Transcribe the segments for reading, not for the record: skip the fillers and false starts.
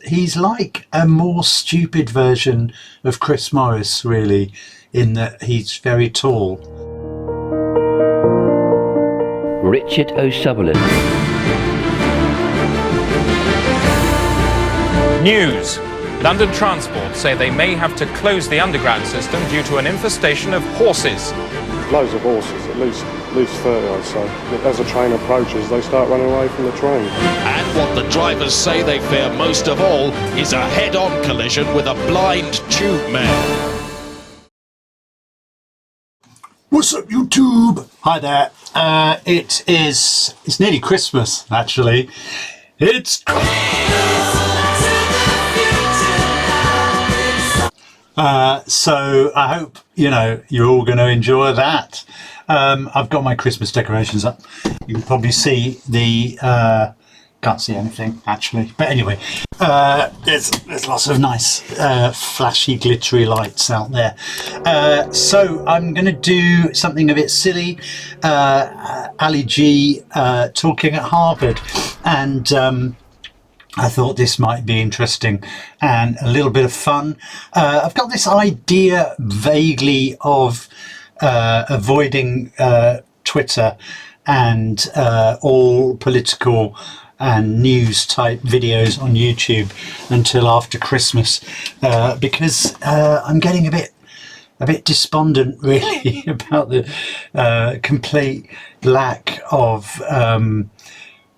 he's like a more stupid version of Chris Morris, really, in that he's very tall. Richard O'Sutherland. News. London Transport say they may have to close the underground system due to an infestation of horses. Loads of horses, at least 30 I'd say. As the train approaches, they start running away from the train. And what the drivers say they fear most of all is a head-on collision with a blind tube man. What's up, YouTube? Hi there. It's nearly Christmas, actually. It's so I hope you're all going to enjoy that. I've got my Christmas decorations up. You can probably see the can't see anything actually, but anyway, there's lots of nice flashy glittery lights out there. So I'm going to do something a bit silly. Ali G talking at Harvard, and I thought this might be interesting and a little bit of fun. I've got this idea vaguely of avoiding Twitter and all political and news type videos on YouTube until after Christmas, because I'm getting a bit despondent really about the complete lack of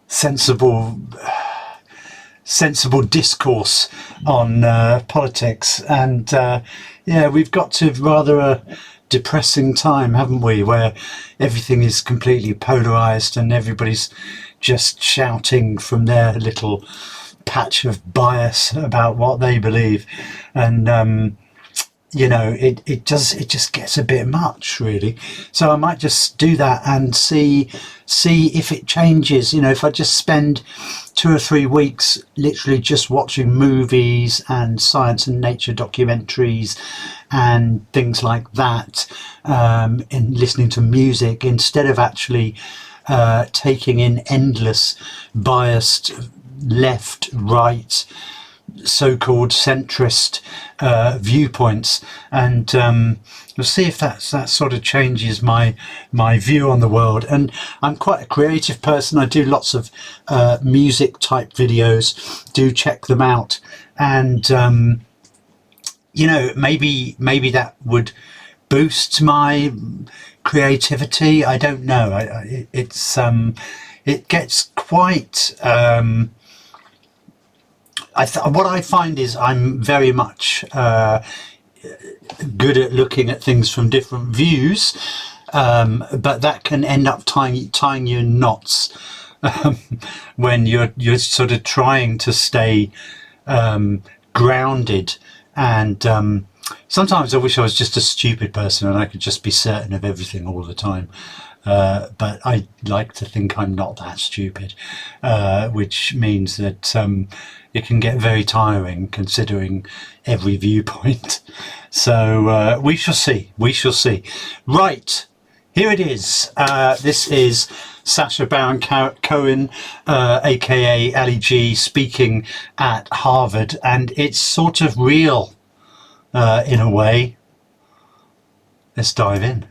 sensible discourse on politics, and we've got to rather a depressing time, haven't we, where everything is completely polarized and everybody's just shouting from their little patch of bias about what they believe, and it just gets a bit much, really. So I might just do that and see if it changes. If I just spend 2 or 3 weeks literally just watching movies and science and nature documentaries and things like that, and listening to music instead of actually taking in endless biased left, right, so-called centrist viewpoints, and we'll see if that sort of changes my view on the world. And I'm quite a creative person. I do lots of music type videos. Do check them out, and maybe that would boost my creativity. I don't know. It gets quite what I find is I'm very much good at looking at things from different views, but that can end up tying you in knots when you're sort of trying to stay grounded. And sometimes I wish I was just a stupid person and I could just be certain of everything all the time. But I like to think I'm not that stupid, which means that it can get very tiring considering every viewpoint. So we shall see. Right, here it is. This is Sacha Baron Cohen, aka Ali G, speaking at Harvard, and it's sort of real in a way. Let's dive in.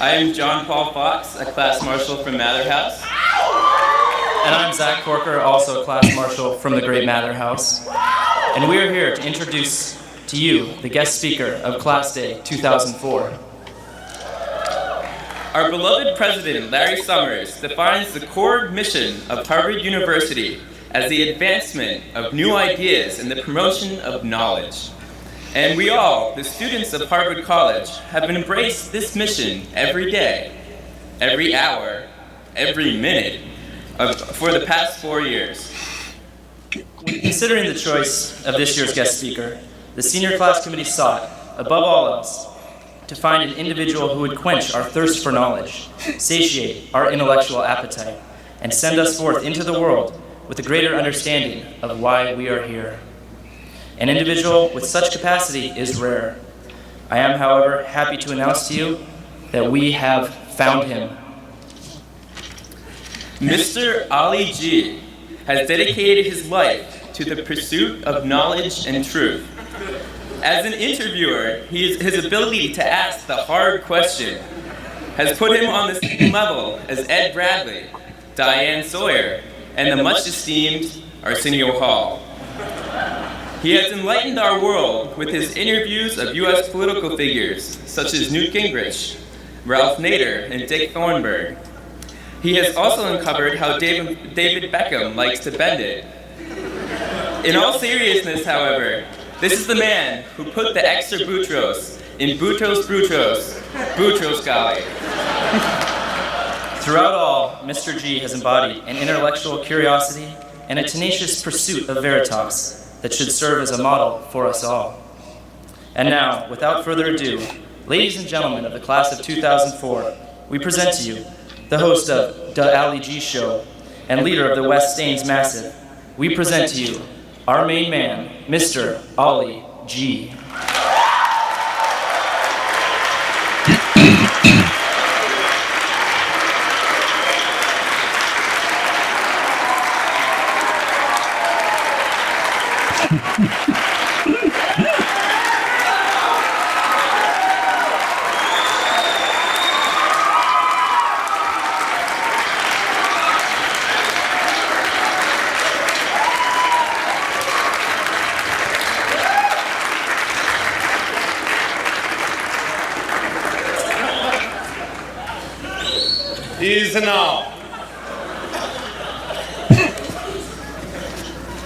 I am John Paul Fox, a class marshal from Mather House. And I'm Zach Corker, also a class marshal from the Great Mather House. And we are here to introduce to you the guest speaker of Class Day 2004. Our beloved president, Larry Summers, defines the core mission of Harvard University as the advancement of new ideas and the promotion of knowledge. And we all, the students of Harvard College, have embraced this mission every day, every hour, every minute, for the past 4 years. When considering the choice of this year's guest speaker, the senior class committee sought, above all else, to find an individual who would quench our thirst for knowledge, satiate our intellectual appetite, and send us forth into the world with a greater understanding of why we are here. An individual with such capacity is rare. I am, however, happy to announce to you that we have found him. Mr. Ali G has dedicated his life to the pursuit of knowledge and truth. As an interviewer, his ability to ask the hard question has put him on the same level as Ed Bradley, Diane Sawyer, and the much-esteemed Arsenio Hall. He has enlightened our world with his interviews of U.S. political figures such as Newt Gingrich, Ralph Nader, and Dick Thornburg. He has also uncovered how David Beckham likes to bend it. In all seriousness, however, this is the man who put the extra Boutros in Boutros Ghali. Throughout all, Mr. G has embodied an intellectual curiosity and a tenacious pursuit of veritas that should serve as a model for us all. And now, without further ado, ladies and gentlemen of the class of 2004, we present to you the host of The Ali G Show and leader of the West Staines Massive. We present to you our main man, Mr. Ali G. Is now.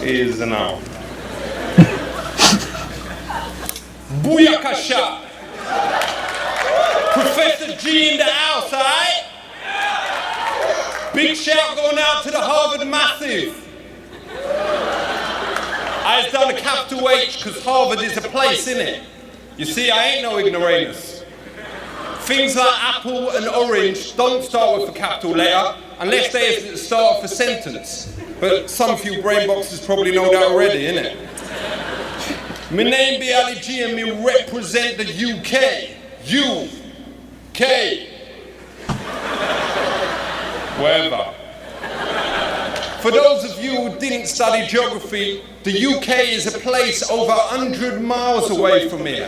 Is now. Booyakasha! Professor G in the house, alright? Big shout going out to the Harvard Massive. I've done a capital H because Harvard is a place, innit? You see, I ain't no ignoramus. Things like apple and orange don't start with a capital letter unless they start off a sentence. But some few brain boxes probably know that already, innit? My name be Ali G and me represent the UK. UK. Wherever. For those of you who didn't study geography, the UK is a place over 100 miles away from here.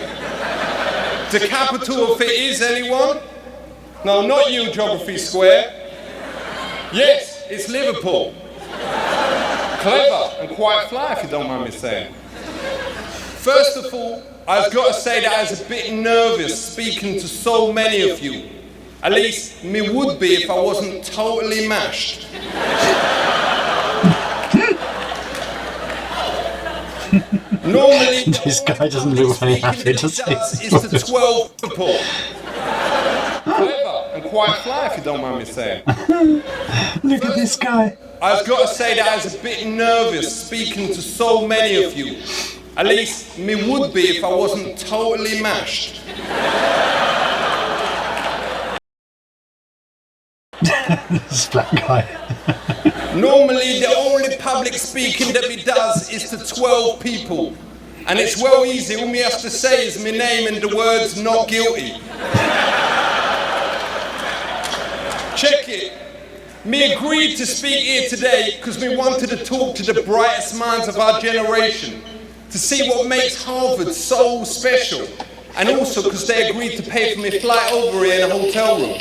The capital of it is, anyone? No, not you, Geography Square. Yes, it's Liverpool. Clever and quite fly, if you don't mind me saying. First of all, I've got to say that I was a bit nervous speaking to so many of you. At least, me would be if I wasn't totally mashed. Normally, This guy doesn't look very happy, does he? Is the 12 people. Clever and quite fly, if you don't mind me saying. Look at this guy. I've got to say that I was a bit nervous speaking to so many of you. At least, me would be if I wasn't totally mashed. This black guy. Normally, the only public speaking that me does is to 12 people. And it's well easy, all me has to say is my name and the words not guilty. Check it. Me agreed to speak here today because me wanted to talk to the brightest minds of our generation, to see what makes Harvard so special, and also because they agreed to pay for me flight over here in a hotel room.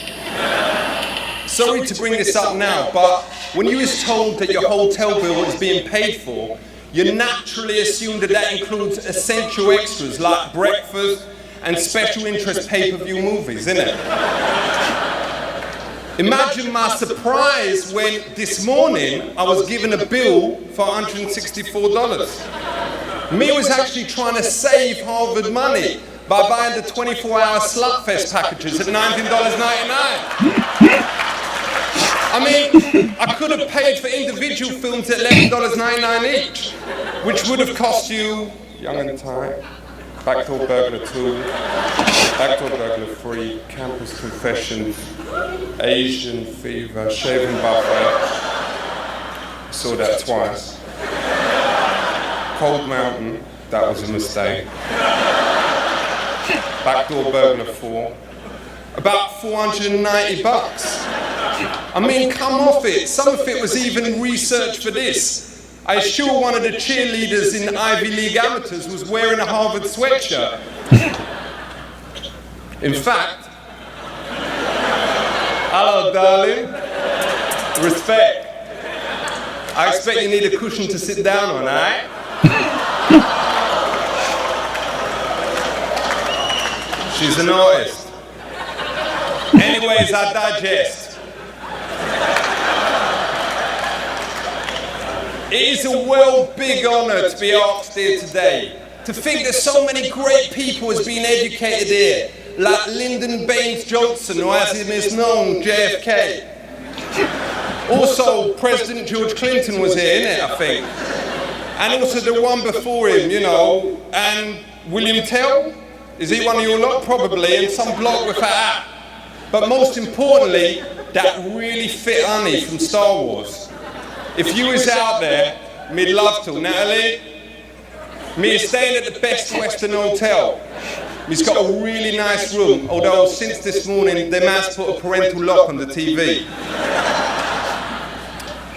Sorry to bring this up now, but when you is told that your hotel bill is being paid for, you naturally assume that that includes essential extras like breakfast and special interest pay-per-view movies, innit? Imagine my surprise when this morning I was given a bill for $164. Me was actually trying to save Harvard money by buying the 24-hour Slutfest packages at $19.99. I mean, I could have paid for individual films at $11.99 each, which would have cost you Young and Tight, Backdoor Burglar 2, Backdoor Burglar 3, Campus Confessions, Asian Fever, Shaving Buffet. Saw that twice. Cold Mountain, that was a mistake. Backdoor Burglar 4, about $490. I mean, come off it. Some of it was even research for this. I assure one of the cheerleaders in Ivy League amateurs was wearing a Harvard sweatshirt. In fact, hello, darling. Respect. I expect you need a cushion to sit down on, alright? She's an artist. Anyways, I digest. It is a big honour to be asked here today. To think that so many great people has been educated here, like Lyndon Baines Johnson, or as he is known, JFK. Also, President George Clinton was here, innit, I think. And also the one before him, you know, and William Tell? Is he one of your lot? Probably, and some bloke with a hat. But most importantly, that really fit honey from Star Wars. If you was out there, me'd love to. Natalie, me is staying at the Best Western Hotel. He's got a really nice room, although since this morning, they must put a parental lock on the TV.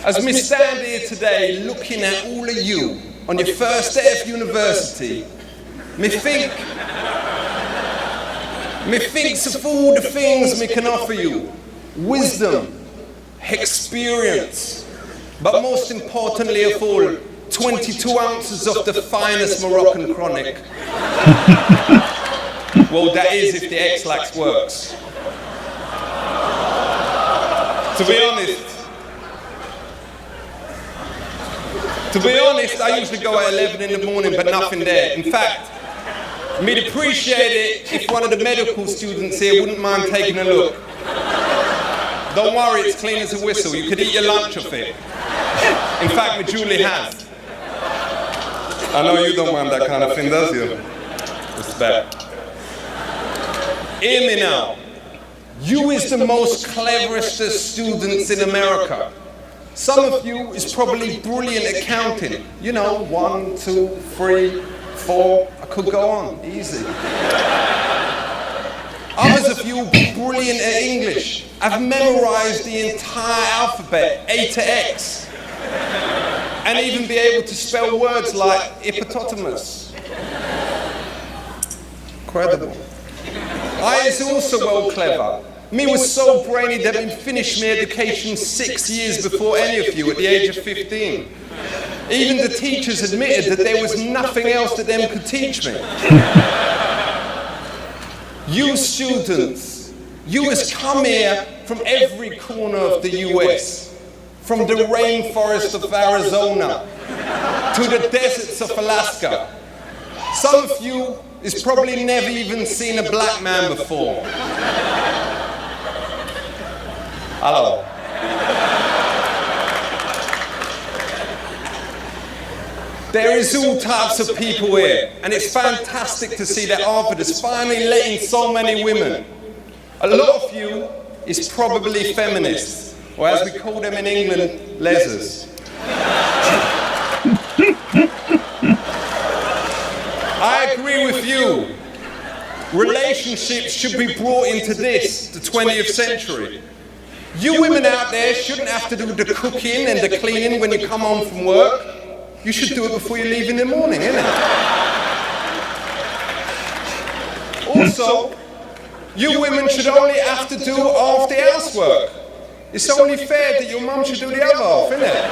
As we stand here today, looking at all of you on your first day of university, me thinks of all the things we can offer you. Wisdom, experience, but most importantly of all, 22 ounces of the finest Moroccan chronic. Well, that is if the X-Lax works. To be honest, I usually go at 11 in the morning, but nothing there. In fact, we'd appreciate it if one of the medical students here wouldn't mind taking a look. Don't worry, it's clean as a whistle. You could eat your lunch off it. In fact, my Julie has. I know you don't want that kind of thing, does you? Respect. Hear me now. You is the most cleverest of students in America. Some of you is probably brilliant at counting. You know, 1, 2, 3, 4. I could go on, easy. Others of you brilliant at English. I've memorized the entire alphabet, A to X. And even be able to spell words like hippopotamus. Incredible. I is also well clever. Me was so brainy that I finished my education 6 years before any of you at the age of 15. Even the teachers admitted that there was nothing else that them could teach me. You students, you has come here from every corner of the US, from the rainforest of Arizona to the deserts of Alaska. Some of you has probably never even seen a black man before. Hello. There is all types of people here, and it's fantastic to see that Harvard is finally letting so many women. A lot of you is probably feminists, or as we call them in England, lesers. I agree with you. Relationships should be brought into this, the 20th century. You women out there shouldn't have to do the cooking and the cleaning when you come home from work. You should do it before you leave in the morning, innit? Also, you women should only have to do half the housework. It's only fair that your mum should do the other half, innit?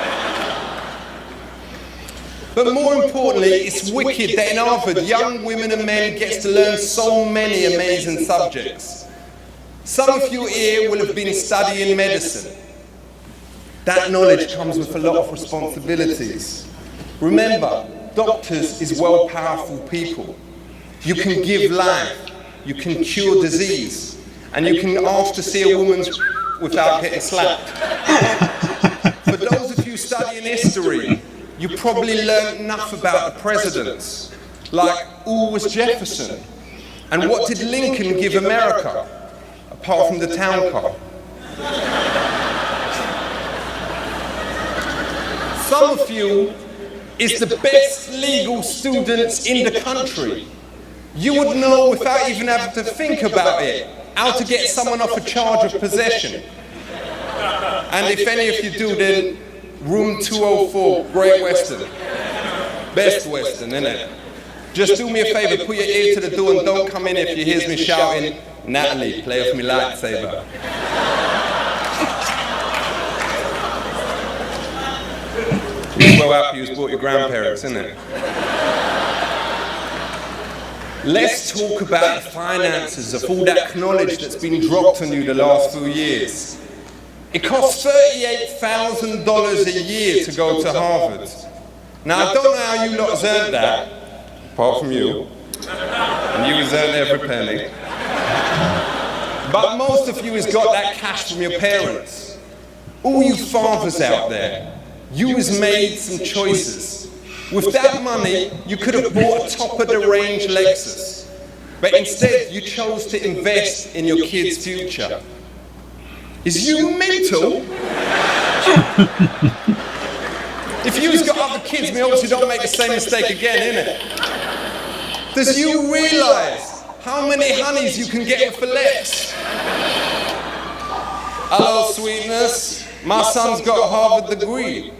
But more importantly, it's wicked that in Harvard, young women and men get to learn so many amazing subjects. Some of you here will have been studying medicine. That knowledge comes with a lot of responsibilities. Remember, doctors is well powerful people. You can give life, you can cure disease, and you can ask to see a woman without getting slapped. For those of you studying history, you probably learned enough about the presidents, like who was Jefferson, and what did Lincoln give America, apart from the town car. Some of you is the best legal students in the country. You would know without even having to think about it, how to get someone off a charge of possession. And if any of you do, then room 204, Great Western. Best Western, innit? Just do me a favor, put your ear to the door and don't come in if you hear me shouting, Natalie, play with me lightsaber. You're well happy you brought your grandparents, innit? Let's talk about the finances of all that knowledge that's been dropped on you the last few years. It costs $38,000 a year to go to Harvard. Now, I don't know how you lot has earned that, apart from you. And you has earned every penny. But most of you has got that cash from your parents. All you fathers out there, you has made some choices. With that money, you could have bought a top-of-the-range Lexus. But instead, you chose to invest in your kids' future. Is you mental? If you's got other kids, me hopes you don't make the same mistake again, innit? Does you realise how many honeys you can get for less? Hello, sweetness. My son's got a Harvard degree.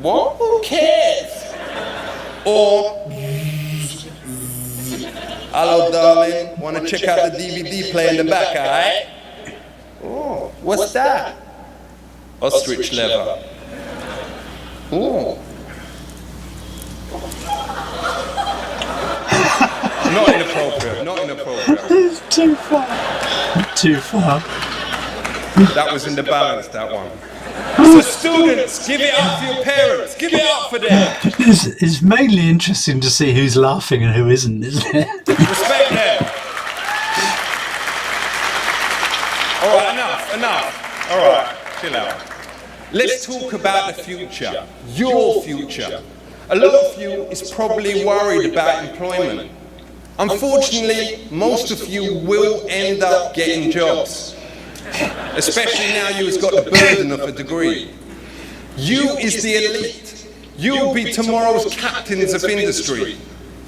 What? Who cares? Or, hello, darling. Want to check out the DVD player in the back, alright? Oh, what's that? Ostrich leather. Oh. Not inappropriate, not inappropriate. It's too far. Too far. That was in the balance, that one. So students, give it up for your parents. Give it up for them. It's mainly interesting to see who's laughing and who isn't, isn't it? Respect them. All right, enough. All right, chill out. Let's talk about the future, your future. A lot of you is probably worried about employment. Unfortunately, most of you will end up getting jobs. Especially now you has got the burden of a degree. You is the elite. You'll be tomorrow's captains of industry.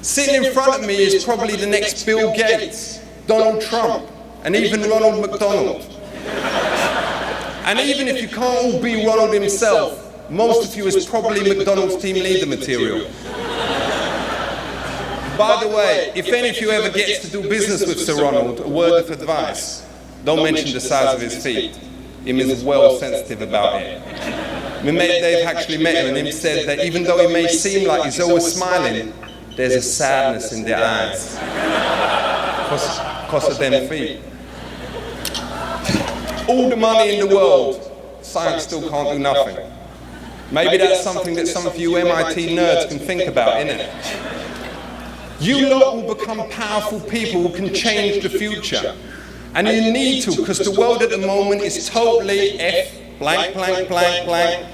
Sitting in front of me is probably the next Bill Gates, Donald Trump, and even Ronald McDonald. And even if you can't all be Ronald himself, most of you is probably McDonald's team leader material. By the way, if any of you ever gets to do business with Sir Ronald, a word of advice. Don't mention the size of his feet. Him is well sensitive about it. My mate Dave actually met him and him said that even though he may seem like he's always smiling, there's a sadness in their eyes. Because of them feet. All the money in the world, science still can't do nothing. Maybe that's something that some of you MIT nerds can think about, innit? You lot will become powerful people who can change the future. And you need to, because the world at the moment is totally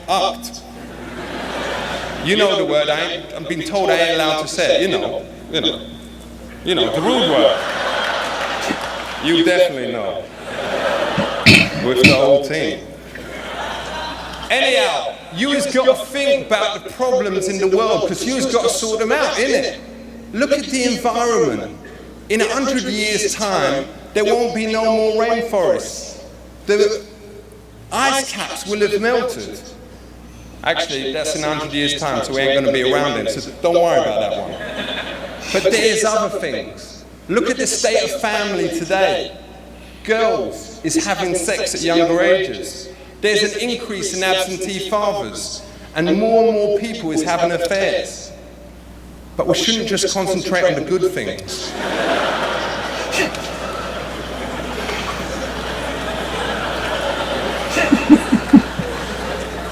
upped. You know the word, I'm being told I ain't allowed to say it, you know, the rude word. You definitely know. With the whole team. Anyhow, you has got to think about the problems in the world, because you has got to sort them out, innit? Look at the environment. In 100 years' time, there won't be no more rainforests. The ice caps will have melted. Actually, that's in 100 years' time, so we ain't going to be around then, so don't worry about that one. But there's other things. Look at the state of family today. Girls is having sex at younger ages. There's an increase in absentee fathers, and more people is having affairs. But we shouldn't just concentrate on the good things.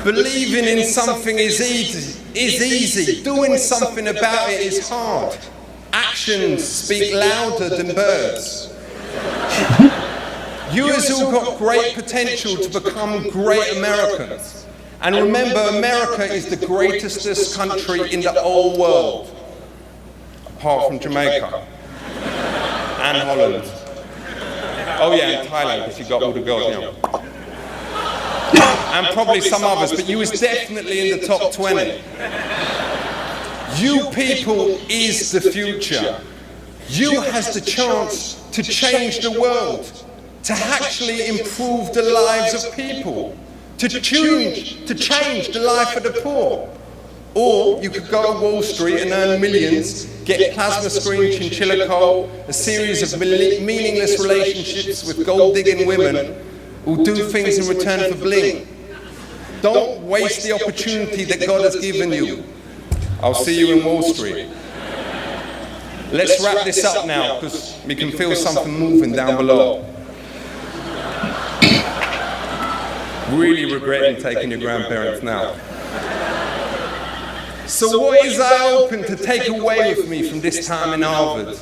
Believing in something is easy. Doing something about it is hard. Actions speak louder than words. You has all got great potential to become great Americans. And remember, America is the greatest country in the whole world. Apart from Jamaica. And Holland. Oh yeah, and Thailand, because you got all the girls, you know. And probably some others, but you was definitely in the top 20. You people is the future. You has the chance to change the world, to actually improve the lives of people. to change the life of the poor. Or you could go to Wall Street and earn millions, get plasma screen, chinchilla coal, a series of meaningless relationships with gold-digging women who'll do things in return for bling. Don't waste the opportunity that God has given you. I'll see you in Wall Street. Let's wrap this up now, because we can feel something moving down below. Really regretting taking your grandparents now. So what is I hoping to take away with me from this time in Harvard?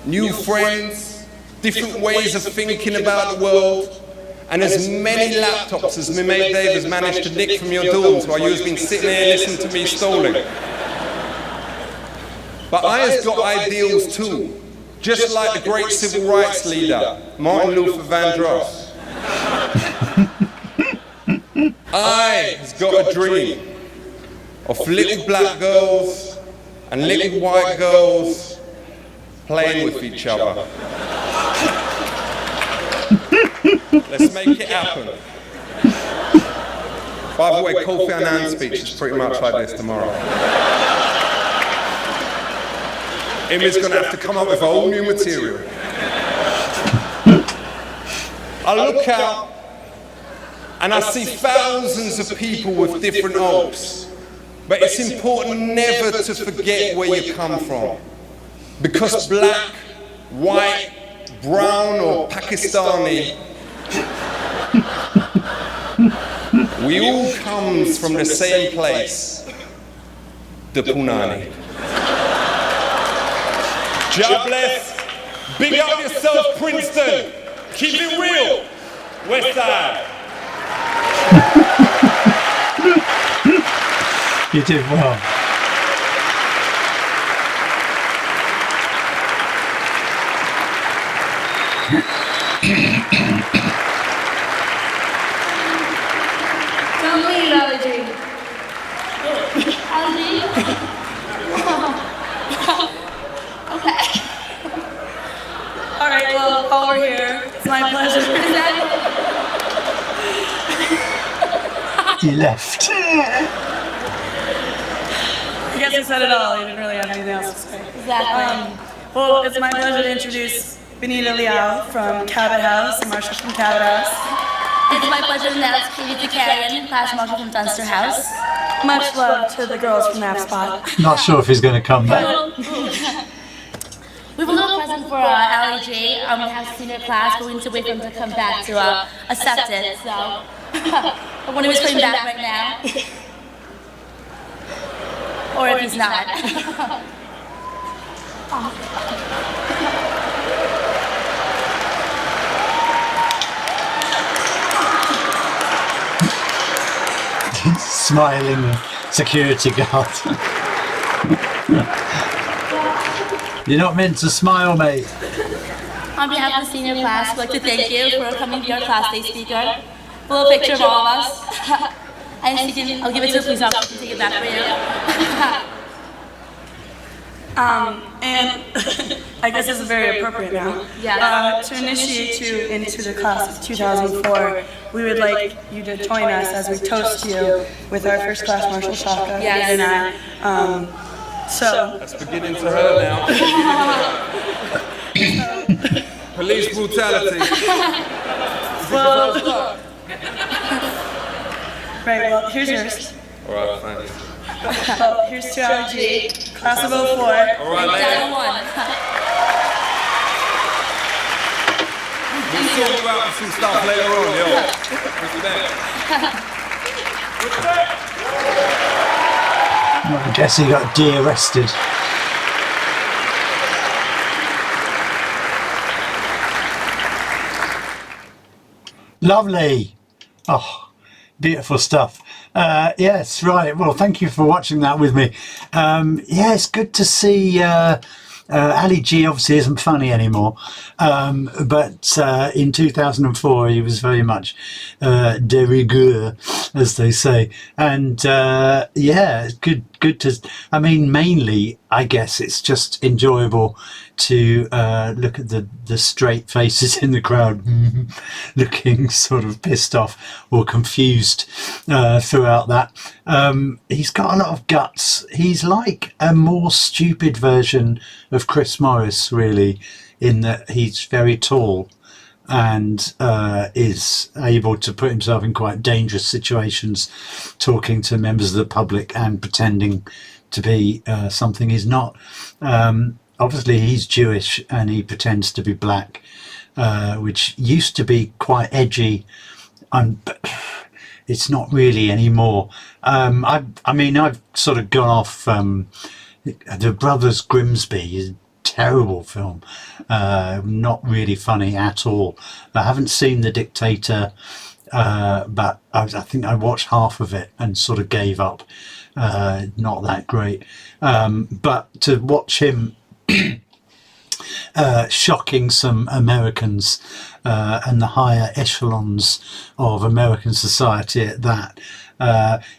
New friends, different ways of thinking about the world, and as many laptops as my mate Dave has managed to nick from your dorms while you've been sitting here listening to me stalling. But I has got ideals too, just like the great civil rights leader, Martin Luther Vandross. I has got a dream of little black girls and little white girls playing with each other. Let's make it happen. By the way, Kofi Annan's speech is pretty much like this tomorrow. Emmy's going to have to come up with a whole new material. I look out and I see thousands of people with different hopes. But it's important never to forget where you come from. Because black, white, brown or Pakistani, we all comes from the same place, the Punani. God bless. Big up yourself, Princeton. Keep it real. West Side. You did well. Don't leave, Allergy. Allergy? Okay. All right, well, while we're here, it's my pleasure. He left. I guess I said it all. You didn't really have anything else to say. Exactly. Well, it's my pleasure to introduce Benita Liao from Cabot House, Marshall from Cabot House. It's my pleasure to announce Katie Zakarian, class marshal from Dunster House. Much love to the girls from that spot. Not sure if he's going to come back. We have a little present for Allie J. We have a senior class, but we need to wait for him to come back to accept it. So, I wonder if he's coming back right now, or if he's not. Smiling security guard. You're not meant to smile, mate. On behalf of the senior class, we'd like to thank you for coming to be our class day speaker. A little picture of all of us. And I'll give it to the police officer to take it back for you. And I guess this is very appropriate now. Yes. To initiate you into the class of 2004, we would like you to join us as we toast you with our first class marshal, Sacha. Yes. And I. So. That's beginning to hurt now. Police brutality. Well, right, well, here's yours. All right, thanks. Well, here's to our G, class of 04. All right, Down man. one. We'll sort you out with some stuff later on, yo. Respect. I guess he got de-arrested. Lovely. Oh, beautiful stuff. Yes, right. Well, thank you for watching that with me. Yeah, it's good to see Ali G obviously isn't funny anymore, but in 2004 he was very much de rigueur, as they say, and yeah, good good to. I mean, mainly, I guess it's just enjoyable to look at the straight faces in the crowd, looking sort of pissed off or confused throughout that. He's got a lot of guts. He's like a more stupid version of Chris Morris, really, in that he's very tall and is able to put himself in quite dangerous situations, talking to members of the public and pretending to be something he's not. Obviously, he's Jewish and he pretends to be black, which used to be quite edgy, but it's not really anymore. I mean, I've sort of gone off The Brothers Grimsby is a terrible film, not really funny at all. I haven't seen The Dictator, but I think I watched half of it and sort of gave up. Not that great, but to watch him shocking some Americans and the higher echelons of American society at that.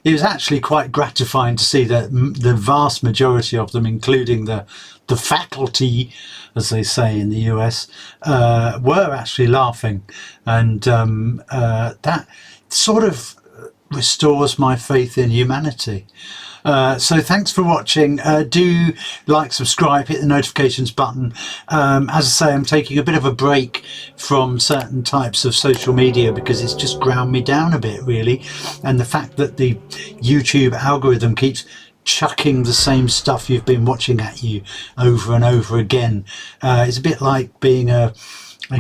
It was actually quite gratifying to see that the vast majority of them, including the faculty, as they say in the US, were actually laughing, and that sort of restores my faith in humanity. So thanks for watching. Do like, subscribe, hit the notifications button. As I say, I'm taking a bit of a break from certain types of social media because it's just ground me down a bit, really. And the fact that the YouTube algorithm keeps chucking the same stuff you've been watching at you over and over again is a bit like being a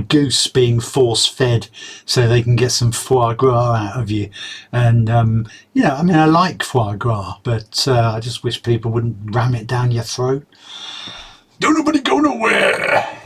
goose being force fed so they can get some foie gras out of you. And you know, I mean, I like foie gras, but I just wish people wouldn't ram it down your throat. Don't nobody go nowhere.